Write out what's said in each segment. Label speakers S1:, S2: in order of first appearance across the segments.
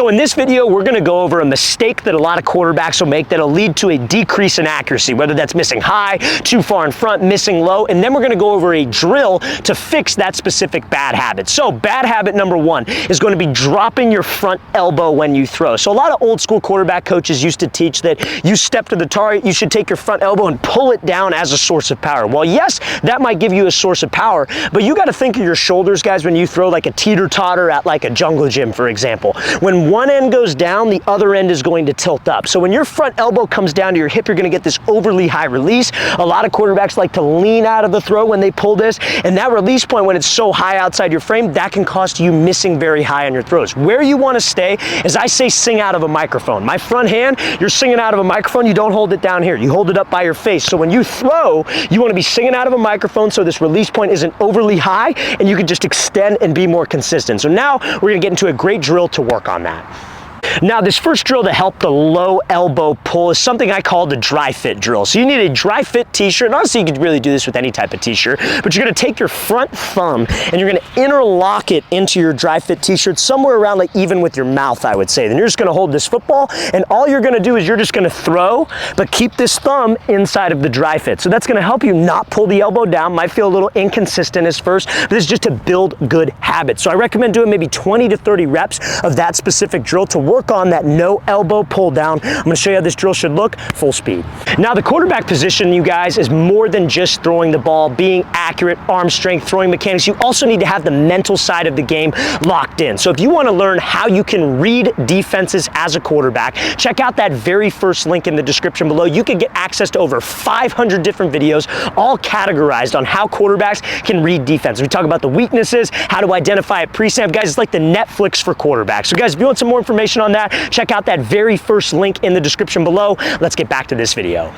S1: So in this video, we're gonna go over a mistake that a lot of quarterbacks will make that'll lead to a decrease in accuracy, whether that's missing high, too far in front, missing low, and then we're gonna go over a drill to fix that specific bad habit. So bad habit number one is going to be dropping your front elbow when you throw. So a lot of old school quarterback coaches used to teach that you step to the target, you should take your front elbow and pull it down as a source of power. Well, yes, that might give you a source of power, but you gotta think of your shoulders, guys, when you throw like a teeter-totter at like a jungle gym, for example. When one end goes down, the other end is going to tilt up. So when your front elbow comes down to your hip, you're gonna get this overly high release. A lot of quarterbacks like to lean out of the throw when they pull this, and that release point, when it's so high outside your frame, that can cost you missing very high on your throws. Where you wanna stay is, I say, sing out of a microphone. My front hand, you're singing out of a microphone, you don't hold it down here. You hold it up by your face. So when you throw, you wanna be singing out of a microphone so this release point isn't overly high and you can just extend and be more consistent. So now we're gonna get into a great drill to work on that. Now, this first drill to help the low elbow pull is something I call the Dryfit Drill. So you need a Dryfit t-shirt, and honestly you could really do this with any type of t-shirt, but you're gonna take your front thumb and you're gonna interlock it into your Dryfit t-shirt somewhere around like even with your mouth, I would say. Then you're just gonna hold this football, and all you're gonna do is you're just gonna throw, but keep this thumb inside of the Dryfit. So that's gonna help you not pull the elbow down. Might feel a little inconsistent at first, but this is just to build good habits. So I recommend doing maybe 20 to 30 reps of that specific drill to work on that no elbow pull down. I'm gonna show you how this drill should look full speed. Now, the quarterback position, you guys, is more than just throwing the ball, being accurate, arm strength, throwing mechanics. You also need to have the mental side of the game locked in. So if you wanna learn how you can read defenses as a quarterback, check out that very first link in the description below. You can get access to over 500 different videos, all categorized on how quarterbacks can read defense. We talk about the weaknesses, how to identify it pre-snap. Guys, it's like the Netflix for quarterbacks. So guys, if you want some more information on that, check out that very first link in the description below. Let's get back to this video.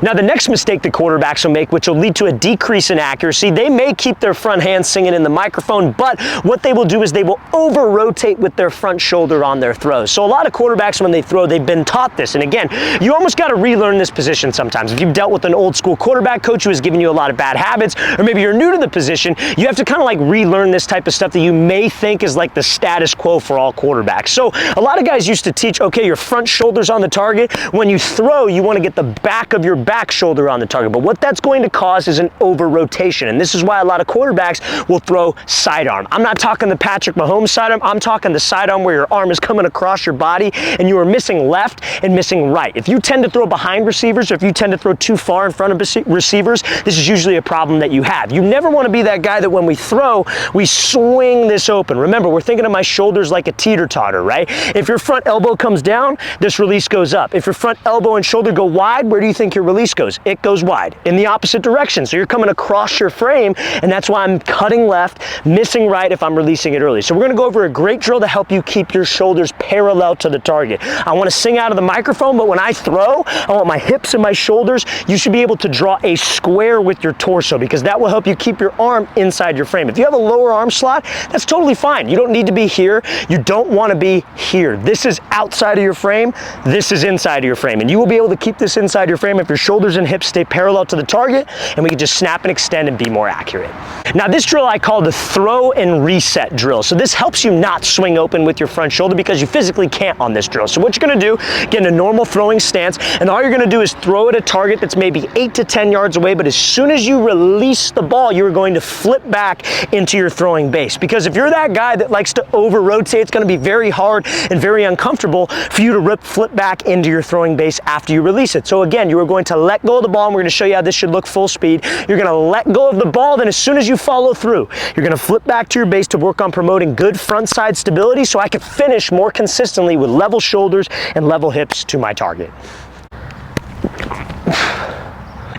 S1: Now, the next mistake that quarterbacks will make, which will lead to a decrease in accuracy, they may keep their front hand singing in the microphone, but what they will do is they will over-rotate with their front shoulder on their throws. So a lot of quarterbacks, when they throw, they've been taught this. And again, you almost got to relearn this position sometimes. If you've dealt with an old school quarterback coach who has given you a lot of bad habits, or maybe you're new to the position, you have to kind of like relearn this type of stuff that you may think is like the status quo for all quarterbacks. So a lot of guys used to teach, okay, your front shoulder's on the target. When you throw, you want to get the back of your back shoulder on the target, but what that's going to cause is an over rotation, and this is why a lot of quarterbacks will throw sidearm. I'm not talking the Patrick Mahomes sidearm, I'm talking the sidearm where your arm is coming across your body and you are missing left and missing right. If you tend to throw behind receivers, or if you tend to throw too far in front of receivers, this is usually a problem that you have. You never want to be that guy that when we throw, we swing this open. Remember, we're thinking of my shoulders like a teeter-totter, right? If your front elbow comes down, this release goes up. If your front elbow and shoulder go wide, where do you think your release goes? It goes wide in the opposite direction. So you're coming across your frame, and that's why I'm cutting left, missing right if I'm releasing it early. So we're gonna go over a great drill to help you keep your shoulders parallel to the target. I wanna sing out of the microphone, but when I throw, I want my hips and my shoulders. You should be able to draw a square with your torso, because that will help you keep your arm inside your frame. If you have a lower arm slot, that's totally fine. You don't need to be here. You don't wanna be here. This is outside of your frame. This is inside of your frame. And you will be able to keep this inside your frame if your shoulders and hips stay parallel to the target, and we can just snap and extend and be more accurate. Now, this drill I call the throw and reset drill. So this helps you not swing open with your front shoulder, because you physically can't on this drill. So what you're gonna do, get in a normal throwing stance, and all you're gonna do is throw at a target that's maybe 8 to 10 yards away, but as soon as you release the ball, you're going to flip back into your throwing base. Because if you're that guy that likes to over-rotate, it's gonna be very hard and very uncomfortable for you to flip back into your throwing base after you release it. So again, you are going to let go of the ball, and we're gonna show you how this should look full speed. You're gonna let go of the ball, then as soon as you follow through, you're gonna flip back to your base to work on promoting good front side stability so I can finish more consistently with level shoulders and level hips to my target.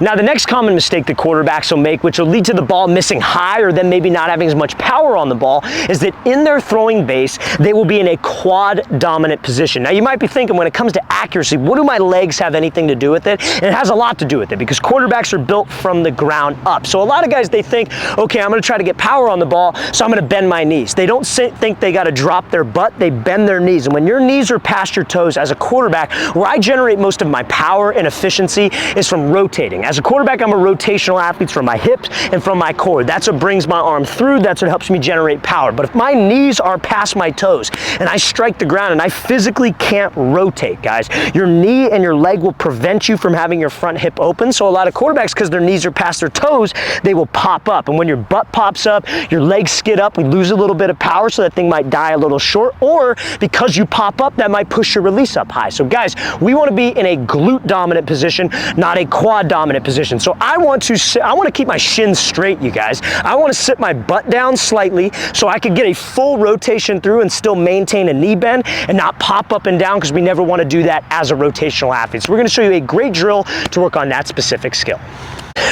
S1: Now, the next common mistake that quarterbacks will make, which will lead to the ball missing high or then maybe not having as much power on the ball, is that in their throwing base, they will be in a quad dominant position. Now, you might be thinking, when it comes to accuracy, what do my legs have anything to do with it? And it has a lot to do with it, because quarterbacks are built from the ground up. So a lot of guys, they think, okay, I'm gonna try to get power on the ball, so I'm gonna bend my knees. They don't think they gotta drop their butt, they bend their knees. And when your knees are past your toes as a quarterback, where I generate most of my power and efficiency is from rotating. As a quarterback, I'm a rotational athlete from my hips and from my core. That's what brings my arm through. That's what helps me generate power. But if my knees are past my toes and I strike the ground and I physically can't rotate, guys, your knee and your leg will prevent you from having your front hip open. So a lot of quarterbacks, because their knees are past their toes, they will pop up. And when your butt pops up, your legs skid up, we lose a little bit of power, so that thing might die a little short. Or because you pop up, that might push your release up high. So guys, we want to be in a glute dominant position, not a quad dominant position. So I want to keep my shins straight, you guys. I want to sit my butt down slightly so I could get a full rotation through and still maintain a knee bend and not pop up and down, because we never want to do that as a rotational athlete. So we're going to show you a great drill to work on that specific skill.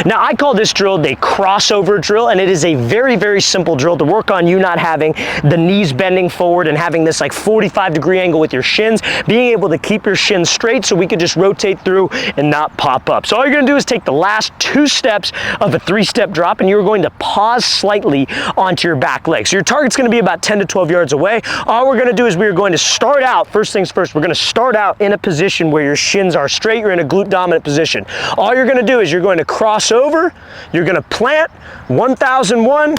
S1: Now, I call this drill the crossover drill, and it is a very, very simple drill to work on you not having the knees bending forward and having this like 45-degree angle with your shins, being able to keep your shins straight so we could just rotate through and not pop up. So all you're gonna do is take the last 2 steps of a 3-step drop, and you're going to pause slightly onto your back leg. So your target's gonna be about 10 to 12 yards away. All we're gonna do is we're going to start out, first things first, we're gonna start out in a position where your shins are straight, you're in a glute dominant position. All you're gonna do is you're going to cross over, you're gonna plant 1001,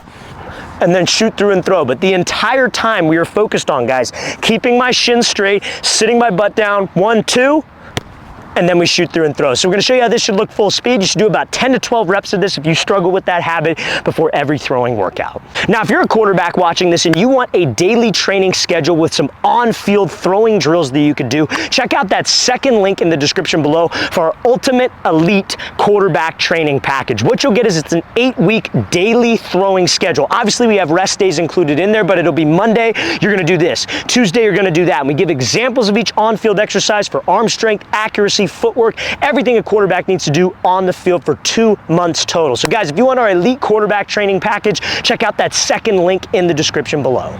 S1: and then shoot through and throw. But the entire time we are focused on, guys, keeping my shins straight, sitting my butt down, 1, 2, and then we shoot through and throw. So we're gonna show you how this should look full speed. You should do about 10 to 12 reps of this if you struggle with that habit before every throwing workout. Now, if you're a quarterback watching this and you want a daily training schedule with some on-field throwing drills that you could do, check out that second link in the description below for our Ultimate Elite Quarterback Training Package. What you'll get is it's an 8-week daily throwing schedule. Obviously, we have rest days included in there, but it'll be Monday, you're gonna do this. Tuesday, you're gonna do that. And we give examples of each on-field exercise for arm strength, accuracy, footwork, everything a quarterback needs to do on the field for 2 months total. So guys, if you want our elite quarterback training package, check out that second link in the description below.